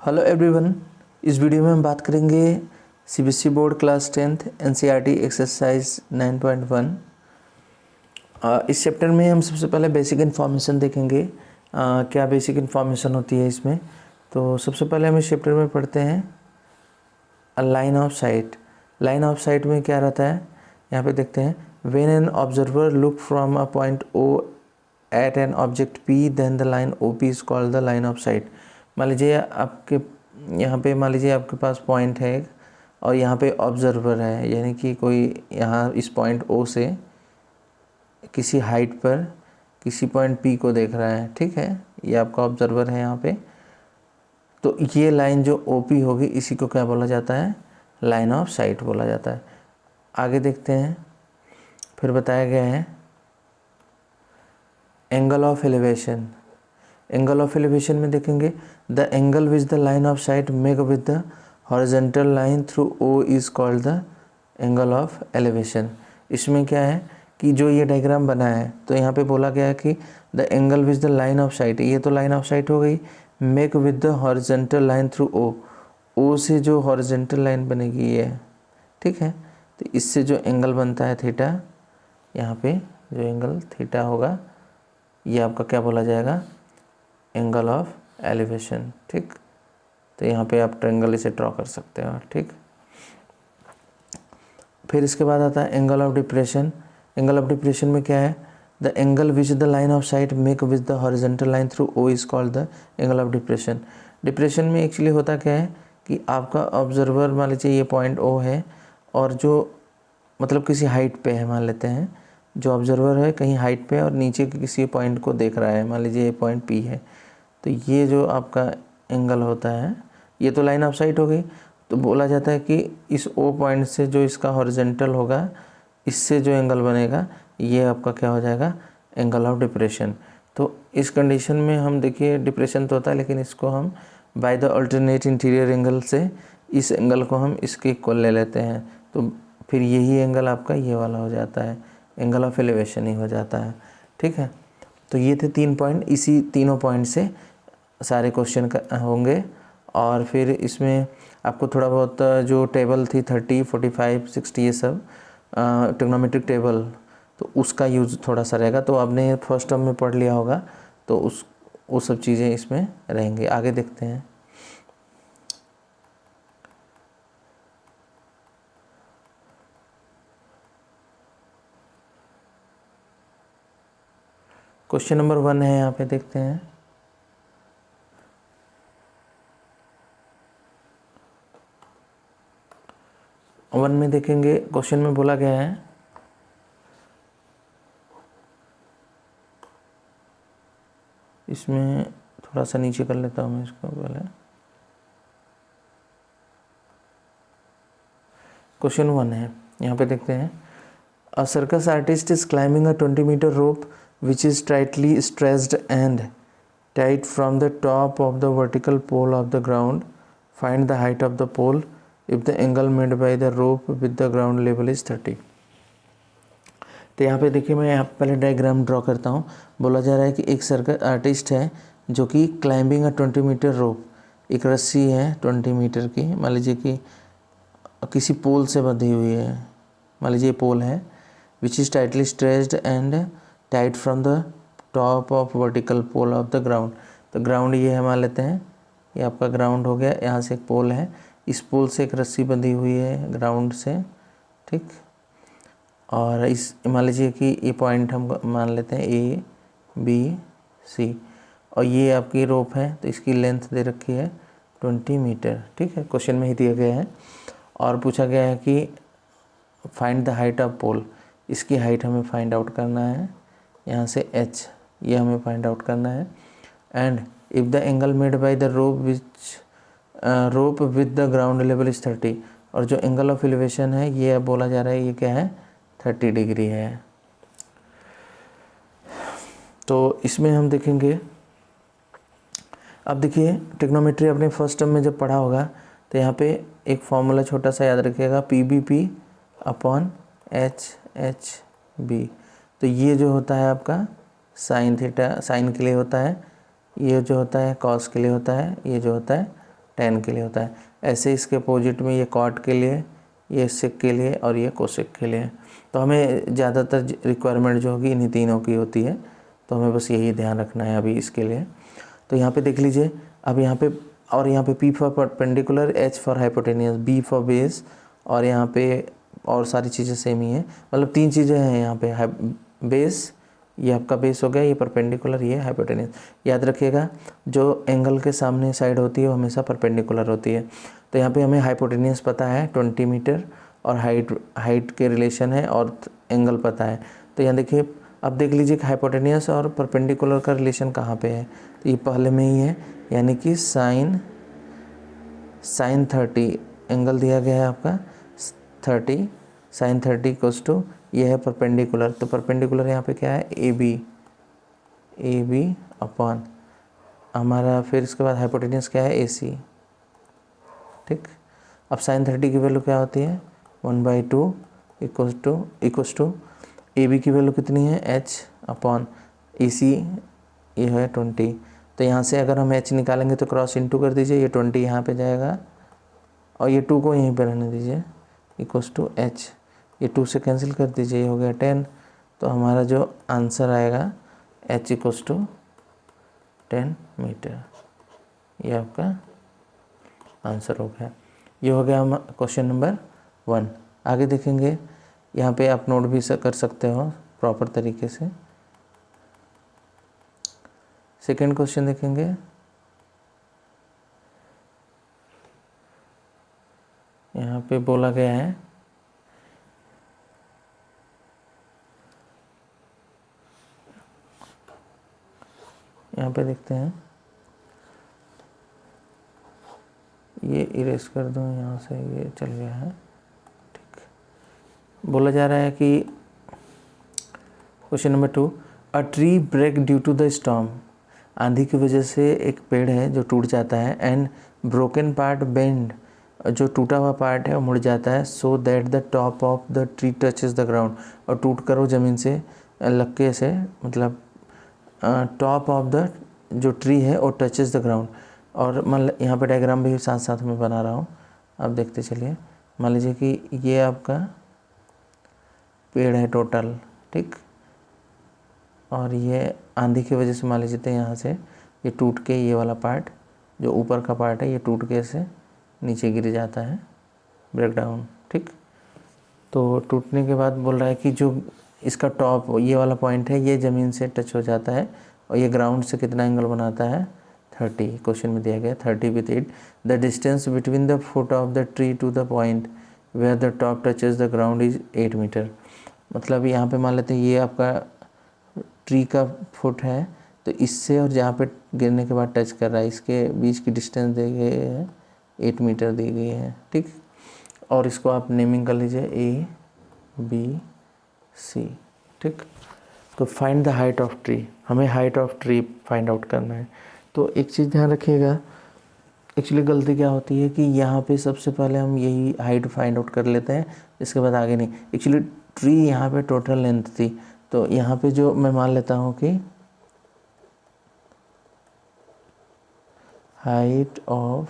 Hello everyone. इस video में हम बात करेंगे CBSE board class 10th NCERT exercise 9.1। इस चैप्टर में हम सबसे पहले बेसिक इन्फॉर्मेशन देखेंगे। क्या बेसिक इन्फॉर्मेशन होती है इसमें। तो सबसे पहले हम इस चैप्टर में पढ़ते हैं line of sight. Line of sight में क्या रहता है, यहाँ पे देखते हैं। When an observer look from a point O at an object P then the line O P is called the line of sight. मान लीजिए आपके यहाँ पे आपके पास पॉइंट है और यहाँ पे ऑब्जर्वर है, यानी कि कोई यहाँ इस पॉइंट ओ से किसी हाइट पर किसी पॉइंट पी को देख रहा है, ठीक है। ये आपका ऑब्जर्वर है यहाँ पे। तो ये लाइन जो ओ पी होगी इसी को क्या बोला जाता है, लाइन ऑफ साइट बोला जाता है। आगे देखते हैं, फिर बताया गया है angle of elevation. Angle of elevation में देखेंगे the angle which the line of sight make with the horizontal line through O is called the angle of elevation. इसमें क्या है कि जो ये डायग्राम बना है तो यहाँ पे बोला गया है कि the angle which the line of sight, ये तो लाइन ऑफ साइट हो गई, make with the horizontal line through O, O से जो हॉरिजॉन्टल लाइन बनेगी ये, ठीक है। तो इससे जो एंगल बनता है थीटा, यहाँ पे जो एंगल थीटा होगा ये आपका क्या बोला जाएगा, एंगल ऑफ एलिवेशन, ठीक। तो यहाँ पे आप ट्रायंगल इसे ड्रॉ कर सकते हो, ठीक। फिर इसके बाद आता है angle of depression. Angle of depression में क्या है, the angle which the line of sight make with the horizontal line through O is called the angle of depression. Depression में एक्चुअली होता क्या है कि आपका ऑब्जर्वर, मान लीजिए ये पॉइंट ओ है और जो मतलब किसी हाइट पे है, मान लेते हैं जो ऑब्जर्वर है कहीं हाइट पे और नीचे के किसी पॉइंट को देख रहा है, मान लीजिए ये पॉइंट पी है। तो ये जो आपका एंगल होता है ये तो लाइन ऑफ साइट हो गई। तो बोला जाता है कि इस ओ पॉइंट से जो इसका हॉरिजॉन्टल होगा इससे जो एंगल बनेगा ये आपका क्या हो जाएगा, एंगल ऑफ डिप्रेशन। तो इस कंडीशन में हम देखिए डिप्रेशन तो होता है लेकिन इसको हम by the alternate interior angle से इस एंगल को हम इसके इक्वल ले लेते हैं। तो फिर यही एंगल आपका ये वाला हो जाता है, एंगल ऑफ एलिवेशन ही हो जाता है, ठीक है। तो ये थे 3 पॉइंट, इसी तीनों पॉइंट से सारे क्वेश्चन होंगे। और फिर इसमें आपको थोड़ा बहुत जो टेबल थी 30, 45, 60 ये सब ट्रिग्नोमेट्रिक टेबल, तो उसका यूज़ थोड़ा सा रहेगा। तो आपने फर्स्ट टर्म में पढ़ लिया होगा तो वो सब चीज़ें इसमें रहेंगे। आगे देखते हैं। क्वेश्चन नंबर 1 है, यहाँ पे देखते हैं। वन में देखेंगे, क्वेश्चन में बोला गया है इसमें थोड़ा सा नीचे कर लेता हूँ मैं इसको पहले। क्वेश्चन 1 है, यहाँ पे देखते हैं। A circus artist is climbing a 20 metre rope which is tightly stretched and tight from the top of the vertical pole of the ground. Find the height of the pole if the angle made by the rope with the ground level is 30। तो यहाँ पे देखिए, मैं यहाँ पहले diagram draw करता हूँ। बोला जा रहा है कि एक सर्कस आर्टिस्ट है जो कि क्लाइंबिंग अ 20 मीटर रोप, एक रस्सी है 20 मीटर की, मान लीजिए कि किसी पोल से बंधी हुई है, मान लीजिए पोल है, which is tightly stretched and tight from the top of vertical pole of the ground. तो ग्राउंड ये है, मान लेते हैं ये आपका ग्राउंड हो गया। यहाँ से एक पोल है, इस पोल से एक रस्सी बंधी हुई है ग्राउंड से, ठीक। और इस मान लीजिए कि ये पॉइंट हम मान लेते हैं ए बी सी, और ये आपकी रोप है तो इसकी लेंथ दे रखी है 20 मीटर, ठीक है। क्वेश्चन में ही दिया गया है और पूछा गया है कि फाइंड द हाइट ऑफ पोल, इसकी हाइट हमें फाइंड आउट करना है। यहाँ से एच ये हमें फाइंड आउट करना है। And if the angle made by the rope with the ground level is 30, और जो एंगल ऑफ एलिवेशन है ये अब बोला जा रहा है ये क्या है, 30 डिग्री है। तो इसमें हम देखेंगे, अब देखिए ट्रिग्नोमेट्री अपने फर्स्ट टर्म में जब पढ़ा होगा तो यहाँ पे एक फॉर्मूला छोटा सा याद रखिएगा, P B P upon H H B. तो ये जो होता है आपका साइन थीटा, साइन के लिए होता है, ये जो होता है कॉस के लिए होता है, ये जो होता है tan के लिए होता है। ऐसे इसके अपोजिट में ये cot के लिए, ये sec के लिए और ये cosec के लिए। तो हमें ज़्यादातर रिक्वायरमेंट जो होगी इन्हीं तीनों की होती है, तो हमें बस यही ध्यान रखना है अभी इसके लिए। तो यहाँ पे देख लीजिए, अब यहाँ पे और यहाँ पे P for perpendicular, H for hypotenuse, B for base, और यहाँ पे और सारी चीज़ें सेम ही हैं। मतलब 3 चीज़ें हैं यहाँ पे, बेस, ये आपका बेस हो गया, ये परपेंडिकुलर, ये हाइपोटेनियस। याद रखिएगा जो एंगल के सामने साइड होती है वो हमेशा परपेंडिकुलर होती है। तो यहाँ पे हमें हाइपोटेनियस पता है 20 मीटर, और हाइट के रिलेशन है, और एंगल पता है। तो यहाँ देखिए, अब देख लीजिए कि हाइपोटेनियस और परपेंडिकुलर का रिलेशन कहाँ पे है। तो ये पहले में ही है, यानी कि साइन 30 एंगल दिया गया है आपका 30, साइन 30 इक्वल्स टू, ये है परपेंडिकुलर। तो परपेंडिकुलर यहाँ पे क्या है, ए बी अपॉन हमारा, फिर इसके बाद हाइपोटेनियस क्या है, AC। ठीक, अब साइन 30 की वैल्यू क्या होती है, 1/2 इक्वल्स टू ए बी की वैल्यू कितनी है, H अपॉन AC, ये है 20। तो यहाँ से अगर हम H निकालेंगे तो क्रॉस इनटू कर दीजिए, ये 20 यहाँ पे जाएगा और ये 2 को यहीं पर रहने दीजिए, इक्वल्स टू H, ये 2 से कैंसिल कर दीजिए, ये हो गया 10। तो हमारा जो आंसर आएगा H इक्वल्स टू 10 मीटर, ये आपका आंसर हो गया। ये हो गया हम क्वेश्चन नंबर 1। आगे देखेंगे, यहाँ पे आप नोट भी कर सकते हो प्रॉपर तरीके से। सेकेंड क्वेश्चन देखेंगे, यहाँ पे बोला गया है यहाँ पे देखते हैं, ये इरेज कर दूँ यहाँ से, ये चल गया है। ठीक, बोला जा रहा है कि question number 2, a tree break due to the storm, आंधी की वजह से एक पेड़ है जो टूट जाता है, एंड ब्रोकन पार्ट बेंड, जो टूटा हुआ पार्ट है वो मुड़ जाता है, so that the top of the tree touches the ground, और टूट कर वो ज़मीन से लक्के से, मतलब टॉप ऑफ द जो ट्री है वो टचेस द ग्राउंड। और मान यहाँ पे डायग्राम भी साथ साथ में बना रहा हूँ, आप देखते चलिए। मान लीजिए कि ये आपका पेड़ है टोटल, ठीक, और ये आंधी की वजह से मान लीजिए तो यहाँ से ये टूट के, ये वाला पार्ट जो ऊपर का पार्ट है ये टूट के से नीचे गिर जाता है, ब्रेक डाउन। ठीक, तो टूटने के बाद बोल रहा है कि जो इसका टॉप, ये वाला पॉइंट है, ये ज़मीन से टच हो जाता है, और ये ग्राउंड से कितना एंगल बनाता है, 30। क्वेश्चन में दिया गया 30 with 8, the distance between the foot of the tree to the point where the top touches the ground is 8 metre. मतलब यहाँ पे मान लेते हैं ये आपका ट्री का फुट है, तो इससे और जहाँ पे गिरने के बाद टच कर रहा है इसके बीच की डिस्टेंस दी गई है 8 मीटर दी गई है। ठीक, और इसको आप नेमिंग कर लीजिए ABC। ठीक, तो find the height of tree, हमें height of tree find out करना है। तो एक चीज़ ध्यान रखिएगा, एक्चुअली गलती क्या होती है कि यहाँ पे सबसे पहले हम यही हाइट फाइंड आउट कर लेते हैं, इसके बाद आगे नहीं। एक्चुअली ट्री यहाँ पे टोटल लेंथ थी, तो यहाँ पे जो मैं मान लेता हूँ कि height of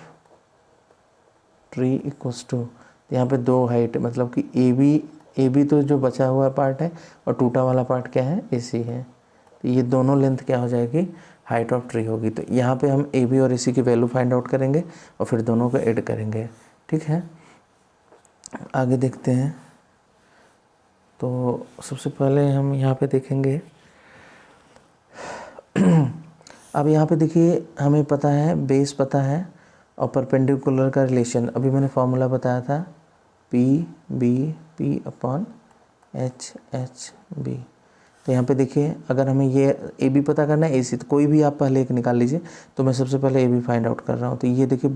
tree equals to, यहाँ पे 2 हाइट, मतलब कि ए बी तो जो बचा हुआ पार्ट है, और टूटा वाला पार्ट क्या है, AC है। तो ये दोनों लेंथ क्या हो जाएगी, हाइट ऑफ ट्री होगी। तो यहाँ पे हम AB और AC की वैल्यू फाइंड आउट करेंगे और फिर दोनों को ऐड करेंगे। ठीक है, आगे देखते हैं। तो सबसे पहले हम यहाँ पे देखेंगे, अब यहाँ पे देखिए हमें पता है, बेस पता है, और परपेंडिकुलर का रिलेशन अभी मैंने फॉर्मूला बताया था, P अपॉन HB। तो यहाँ पे देखिए, अगर हमें ये AB पता करना है, AC, तो कोई भी आप पहले एक निकाल लीजिए। तो मैं सबसे पहले AB फाइंड आउट कर रहा हूँ। तो ये देखिए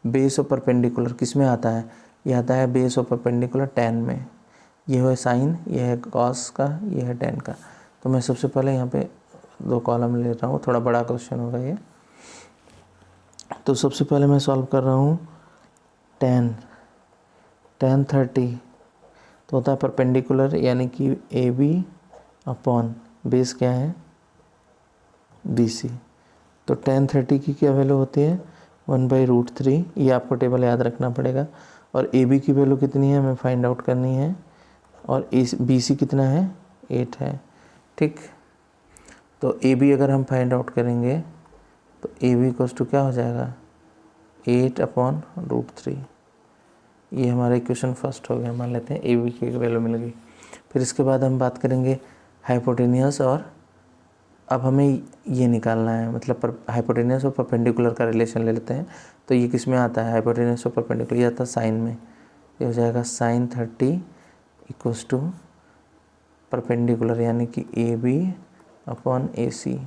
बेस और परपेंडिकुलर किस में आता है, ये आता है बेस और परपेंडिकुलर tan में। ये है साइन, ये है कॉस का, ये है tan का। तो मैं सबसे पहले यहाँ पे 2 कॉलम ले रहा हूँ, थोड़ा बड़ा क्वेश्चन होगा ये। तो सबसे पहले मैं सॉल्व कर रहा हूँ tan 30, तो होता है परपेंडिकुलर, यानी कि AB अपॉन बेस क्या है, BC। तो tan 30 की क्या वैल्यू होती है, 1/√3, ये आपको टेबल याद रखना पड़ेगा। और ए बी की वैल्यू कितनी है हमें फाइंड आउट करनी है, और बी सी कितना है 8 है। ठीक, तो ए बी अगर हम फाइंड आउट करेंगे तो ए बी इक्वल्स टू क्या हो जाएगा 8/√3। ये हमारा इक्वेशन फर्स्ट हो गया, मान लेते हैं ए बी की वैल्यू मिल गई। फिर इसके बाद हम बात करेंगे हाइपोटेनियस, और अब हमें ये निकालना है, मतलब हाइपोटेनियस और परपेंडिकुलर का रिलेशन ले लेते हैं। तो ये किस में आता है, हाइपोटेनियस और परपेंडिकुलर, ये आता है साइन में। ये हो जाएगा sin 30 इक्वल्स टू परपेंडिकुलर यानी कि ए बी अपॉन ए सी।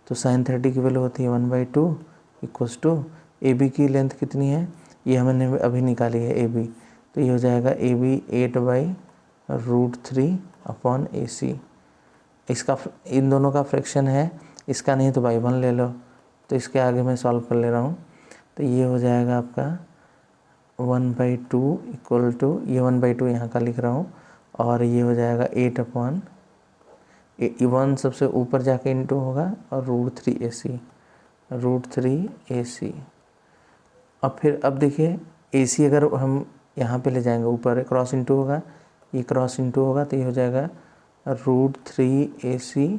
तो sin 30 की वैल्यू होती है 1/2 इक्वल्स टू ए बी की लेंथ कितनी है, ये हमने अभी निकाली है ए बी, तो ये हो जाएगा ए बी 8/√3 अपॉन ए सी। इसका इन दोनों का फ्रैक्शन है, इसका नहीं तो बाई 1 ले लो, तो इसके आगे मैं सॉल्व कर ले रहा हूँ। तो ये हो जाएगा आपका 1/2 इक्वल टू, ये 1/2 यहाँ का लिख रहा हूँ, और ये हो जाएगा 8/1 सबसे ऊपर जाके इंटू होगा, और √3 AC। अब फिर अब देखिए AC अगर हम यहाँ पे ले जाएंगे ऊपर क्रॉस इंटू होगा, ये क्रॉस इंटू होगा, तो ये हो जाएगा √3AC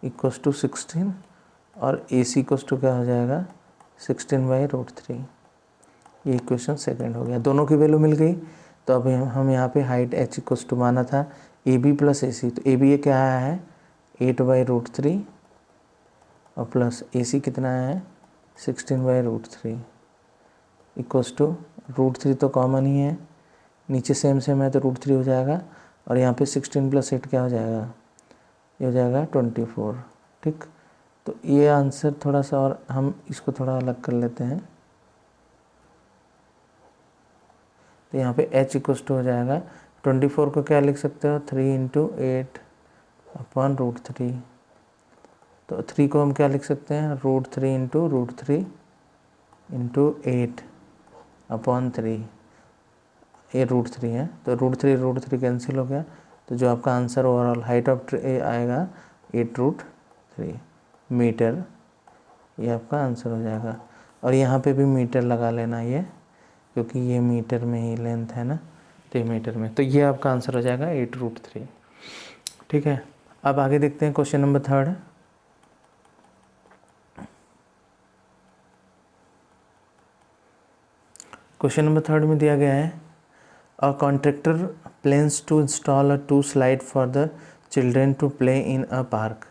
इक्वल्स टू 16, और AC इक्वल्स टू क्या हो जाएगा 16/√3। ये इक्वेशन सेकंड हो गया, दोनों की वैल्यू मिल गई। तो अब हम यहाँ पे हाइट h इक्वल्स टू माना था AB प्लस AC, तो AB ये क्या आया है 8/√3, और प्लस AC कितना है 16/√3 इक्वल्स टू √3 तो कॉमन ही है, नीचे सेम है तो √3 हो जाएगा, और यहाँ पे 16 + 8 क्या हो जाएगा, ये हो जाएगा 24। ठीक, तो ये आंसर थोड़ा सा, और हम इसको थोड़ा अलग कर लेते हैं। तो यहाँ पे h इक्वल्स टू हो जाएगा 24 को क्या लिख सकते हो 3 × 8/√3। तो 3 को हम क्या लिख सकते हैं √3 × √3 × 8/3। ये √3 है, तो √3 कैंसिल हो गया, तो जो आपका answer overall height of tree आएगा 8√3 मीटर, ये आपका आंसर हो जाएगा। और यहाँ पे भी मीटर लगा लेना ये, क्योंकि ये मीटर में ही लेंथ है ना, तो ये मीटर में, तो ये आपका आंसर हो जाएगा 8√3। ठीक है, अब आगे देखते हैं क्वेश्चन नंबर 3। क्वेश्चन नंबर 3 में दिया गया है a contractor plans to install a 2 slide for the children to play in a park.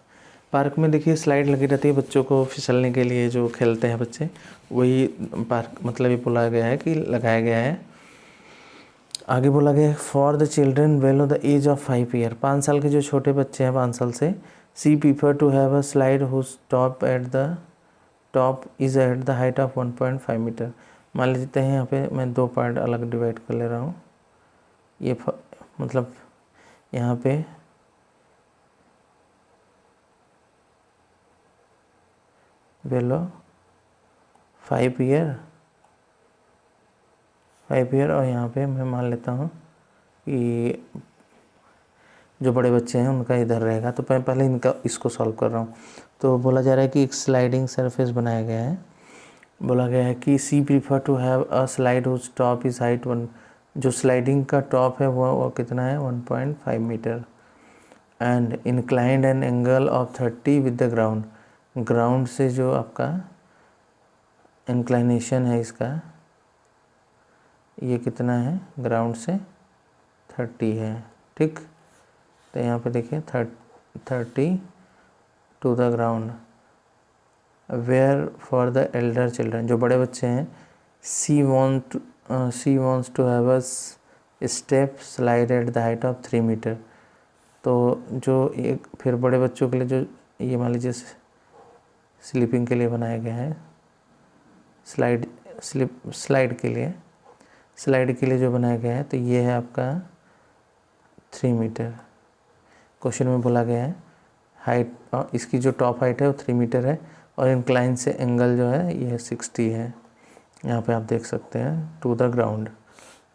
Park में देखिए स्लाइड लगी रहती है बच्चों को फिसलने के लिए, जो खेलते हैं बच्चे, वही पार्क मतलब ये बोला गया है कि लगाया गया है। आगे बोला गया है for the children below the age of 5 year, 5 साल के जो छोटे बच्चे हैं 5 साल से, she prefer to have a slide whose top is at the height of 1.5 metre. मान लेते हैं यहाँ पे मैं 2 पार्ट अलग डिवाइड कर ले रहा हूँ। ये मतलब यहाँ पे बेलो 5 ईयर, और यहाँ पे मैं मान लेता हूँ कि जो बड़े बच्चे हैं उनका इधर रहेगा। तो मैं पहले इसको सॉल्व कर रहा हूँ। तो बोला जा रहा है कि एक स्लाइडिंग सरफेस बनाया गया है, बोला गया है कि she prefer to have a slide whose top is height 1, जो स्लाइडिंग का टॉप है वो कितना है 1.5 metre, and inclined an angle of 30 with the ground, ground से जो आपका इंक्लाइनेशन है इसका, ये कितना है ग्राउंड से 30 है। ठीक, तो यहाँ पे देखिए 30 to the ground, where for the elder children, जो बड़े बच्चे हैं, she wants to have a step slide at the height of 3 metre. तो जो एक फिर बड़े बच्चों के लिए जो ये मान लीजिए स्लीपिंग के लिए बनाया गया है, स्लाइड के लिए जो बनाया गया है, तो ये है आपका 3 मीटर। क्वेश्चन में बोला गया है हाइट, इसकी जो टॉप हाइट है वो 3 मीटर है, और इंक्लाइन से एंगल जो है ये 60 है, यहाँ पे आप देख सकते हैं टू द ग्राउंड।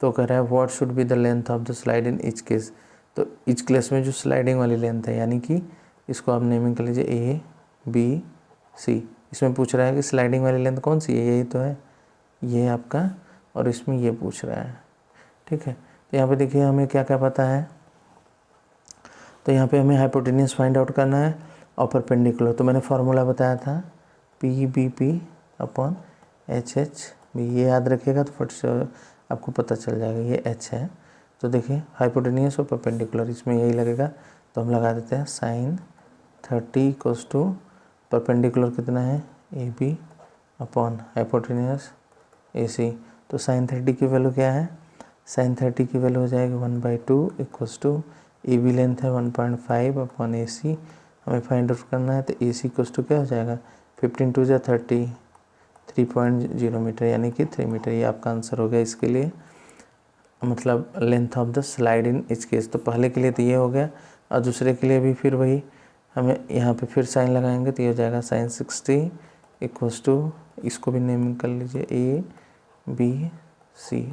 तो कह रहा है what should be the length of the slide in each case. तो ईच केस में जो स्लाइडिंग वाली लेंथ है, यानी कि इसको आप नेमिंग कर लीजिए A B C। इसमें पूछ रहा है कि स्लाइडिंग वाली लेंथ कौन सी है, यही तो है ये आपका, और इसमें ये पूछ रहा है। ठीक है, तो यहाँ पे देखिए हमें क्या क्या पता है। तो यहाँ पे हमें हाइपोटेन्यूज फाइंड आउट करना है और परपेंडिकुलर। तो मैंने फार्मूला बताया था P/BP/HHB, ये याद रखिएगा तो फट से आपको पता चल जाएगा ये H है। तो देखिए हाइपोटेन्यूज और परपेंडिकुलर इसमें यही लगेगा, तो हम लगा देते हैं sin 30 = परपेंडिकुलर कितना है AB अपॉन हाइपोटेन्यूज AC। तो sin 30 की वैल्यू क्या है, sin 30 की वैल्यू हो जाएगी 1/2 = AB लेंथ है 1.5 अपॉन AC हमें फाइंड आउट करना है। तो AC = क्या हो जाएगा 15 × 2 = 30, 3.0 मीटर यानी कि 3 मीटर। ये आपका आंसर हो गया इसके लिए, मतलब length of the slide in each case. तो पहले के लिए तो ये हो गया, और दूसरे के लिए भी फिर वही हमें यहाँ पे फिर साइन लगाएंगे, तो ये हो जाएगा sin 60 = इसको भी नेमिंग कर लीजिए ABC।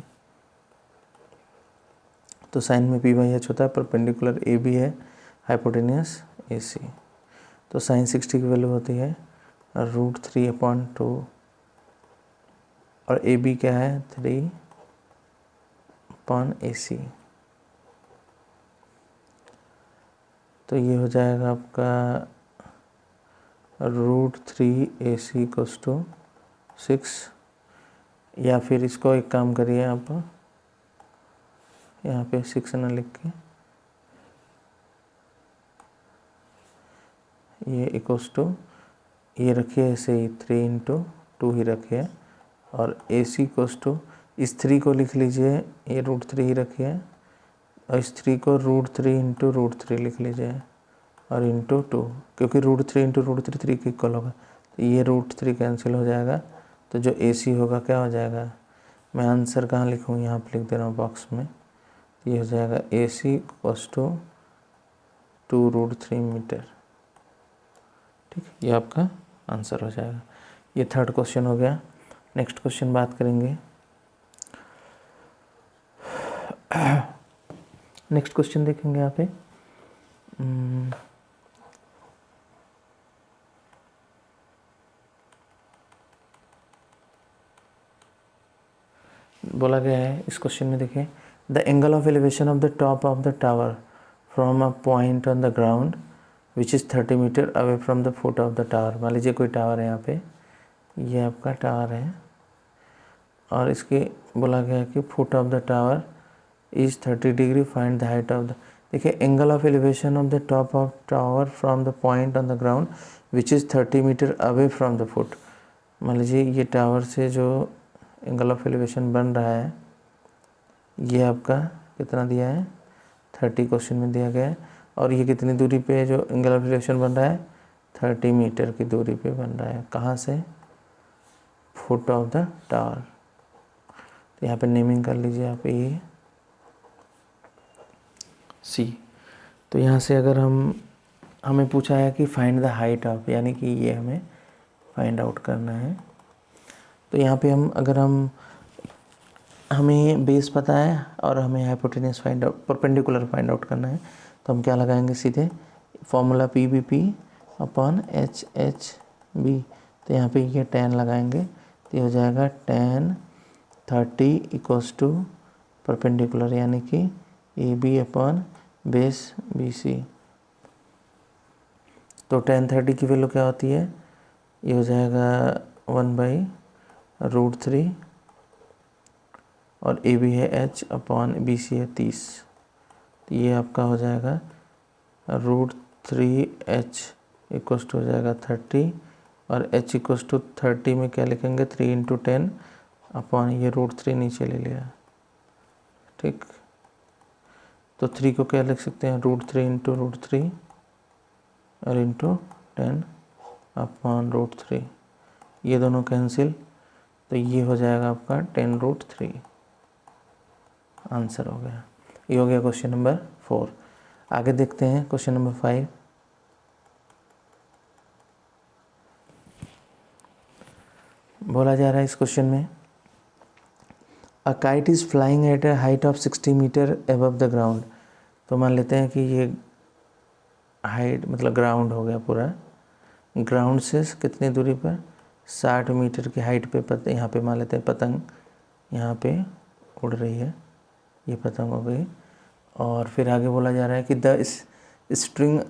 तो साइन में P/H होता है, परपेंडिकुलर AB है, हाइपोटेन्यूज AC। तो sin 60 की वैल्यू होती है √3/2 और AB क्या है 3/AC। तो ये हो जाएगा आपका √3AC = 6, या फिर इसको एक काम करिए आप यहाँ पे 6 ना लिख के ये ये रखिए ऐसे ही 3 × 2 ही रखिए, और AC = इस 3 को लिख लीजिए, ये √3 ही रखिए, और इस 3 को √3 × √3 लिख लीजिए और इंटू 2, क्योंकि √3 × √3 3 के इक्वल होगा, तो ये √3 कैंसिल हो जाएगा। तो जो AC होगा क्या हो जाएगा, मैं आंसर कहाँ लिखूँ, यहाँ पर लिख दे रहा हूँ बॉक्स में। तो ये हो जाएगा AC = 2√3 मीटर। ठीक, ये आपका आंसर हो जाएगा। ये थर्ड क्वेश्चन हो गया। नेक्स्ट क्वेश्चन बात करेंगे। नेक्स्ट क्वेश्चन देखेंगे यहाँ पे। बोला गया है इस क्वेश्चन में, देखिए the angle of elevation of the top of the tower from a point on the ground which is 30 metre away from the foot of the tower. मान लीजिए कोई टावर है, यहाँ पे ये आपका टावर है, और इसके बोला गया है कि foot of the tower is 30 degree, find the height of the. देखिए angle of elevation of the top of tower from the point on the ground which is 30 metre away from the foot. मान लीजिए ये tower से जो angle of elevation बन रहा है, ये आपका कितना दिया है 30 क्वेश्चन में दिया गया है, और ये कितनी दूरी पे जो एंगल ऑफ एलिवेशन बन रहा है 30 मीटर की दूरी पे बन रहा है। कहाँ से, फुट ऑफ द टावर। तो यहाँ पे नेमिंग कर लीजिए आप AC। तो यहाँ से अगर हमें पूछा है कि फाइंड द हाइट ऑफ, यानी कि ये हमें फाइंड आउट करना है। तो यहाँ पे हमें बेस पता है और हमें hypotenuse find out, perpendicular find out करना है। तो हम क्या लगाएंगे, सीधे फॉर्मूला P/BP/HHB। तो यहाँ पे ये tan लगाएंगे, तो ये हो जाएगा tan 30 = परपेंडिकुलर यानी कि AB/बेस BC। तो tan 30 की वैल्यू क्या होती है, ये हो जाएगा 1/√3, और AB है H/BC है 30। तो ये आपका हो जाएगा √3H = हो जाएगा 30, और H = 30 में क्या लिखेंगे 3 × 10 अपॉन ये √3 नीचे ले लिया। ठीक, तो 3 को क्या लिख सकते हैं, √3 × √3 और इंटू 10 अपॉन √3, ये दोनों कैंसिल, तो ये हो जाएगा आपका 10√3। आंसर हो गया। ये हो गया क्वेश्चन नंबर 4। आगे देखते हैं क्वेश्चन नंबर 5। बोला जा रहा है इस क्वेश्चन में, a kite is flying at a height of 60 metre above the ground. तो मान लेते हैं कि ये हाइट मतलब ग्राउंड हो गया पूरा, ग्राउंड से कितनी दूरी पर 60 मीटर की हाइट पे यहाँ पे मान लेते हैं पतंग यहाँ पे उड़ रही है, ये पतंग हो गई। और फिर आगे बोला जा रहा है कि the string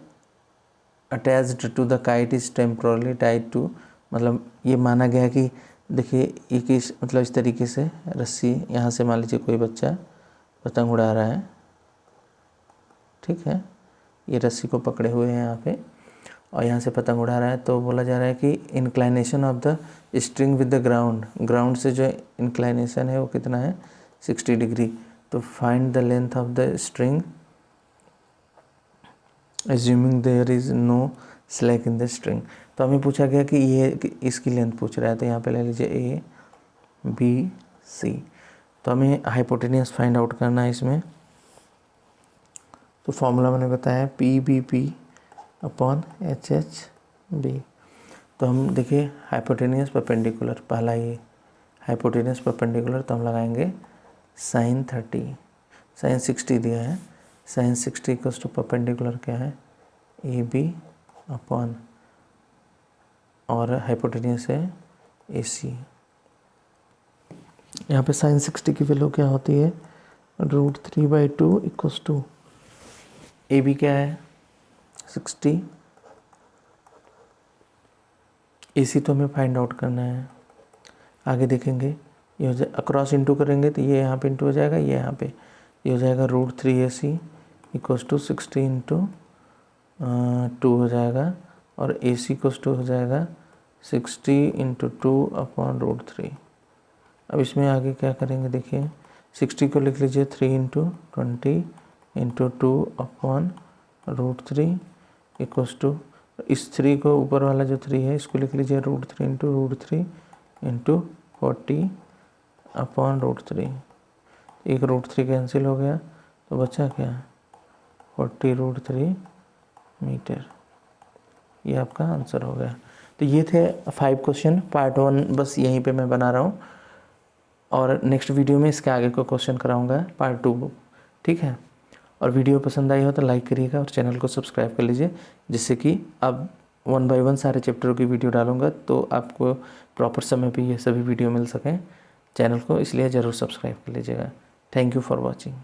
attached to the kite is temporally tied to, मतलब ये माना गया कि देखिए ये किस मतलब इस तरीके से रस्सी यहाँ से मान लीजिए कोई बच्चा पतंग उड़ा रहा है, ठीक है, ये रस्सी को पकड़े हुए हैं यहाँ पे और यहाँ से पतंग उड़ा रहा है। तो बोला जा रहा है कि inclination of the string with the ground से जो इंक्लाइनेशन है वो कितना है 60 डिग्री। तो find the length of the string assuming there is no slack in the string. तो हमें पूछा गया कि ये इसकी लेंथ पूछ रहा है, तो यहाँ पे ले लीजिए ए बी सी। तो हमें हाइपोटेनियस फाइंड आउट करना है इसमें। तो फॉर्मूला मैंने बताया P B P upon H H B. तो हम देखिए हाइपोटेनियस परपेंडिकुलर, पहला ये हाइपोटेनियस परपेंडिकुलर, तो हम लगाएंगे साइन 30, साइन 60 दिया है, साइन 60 इक्वल्स टू परपेंडिकुलर क्या है ए बी अपॉन और हाइपोटेनियस है ए सी। यहाँ पे साइन 60 की वैल्यू क्या होती है √3/2 इक्वल्स टू ए बी क्या है 60, ए सी तो हमें फाइंड आउट करना है। आगे देखेंगे ये हो जाए अक्रॉस इंटू करेंगे तो ये यहाँ पे इंटू हो जाएगा, ये यहाँ पे ये हो जाएगा √3AC इक्वल्स टू 60 इंटू 2 हो जाएगा और AC इक्वल्स टू हो जाएगा 60 इंटू 2 अपॉन √3। अब इसमें आगे क्या करेंगे देखिए 60 को लिख लीजिए 3 into 20 into 2 upon √3 equals to इस 3 को ऊपर वाला जो 3 है इसको लिख लीजिए √3 इंटू √3 इंटू 40 अपॉन √3। एक √3 कैंसिल हो गया तो बचा क्या 40√3 मीटर। ये आपका आंसर हो गया। तो ये थे 5 क्वेश्चन, पार्ट 1 बस यहीं पे मैं बना रहा हूँ और नेक्स्ट वीडियो में इसके आगे को क्वेश्चन कराऊंगा पार्ट 2, ठीक है। और वीडियो पसंद आई हो तो लाइक करिएगा और चैनल को सब्सक्राइब कर लीजिए, जिससे कि अब 1 बाय 1 सारे चैप्टरों की वीडियो डालूंगा तो आपको प्रॉपर समय पे ये सभी वीडियो मिल सकें। चैनल को इसलिए ज़रूर सब्सक्राइब कर लीजिएगा। Thank you for watching.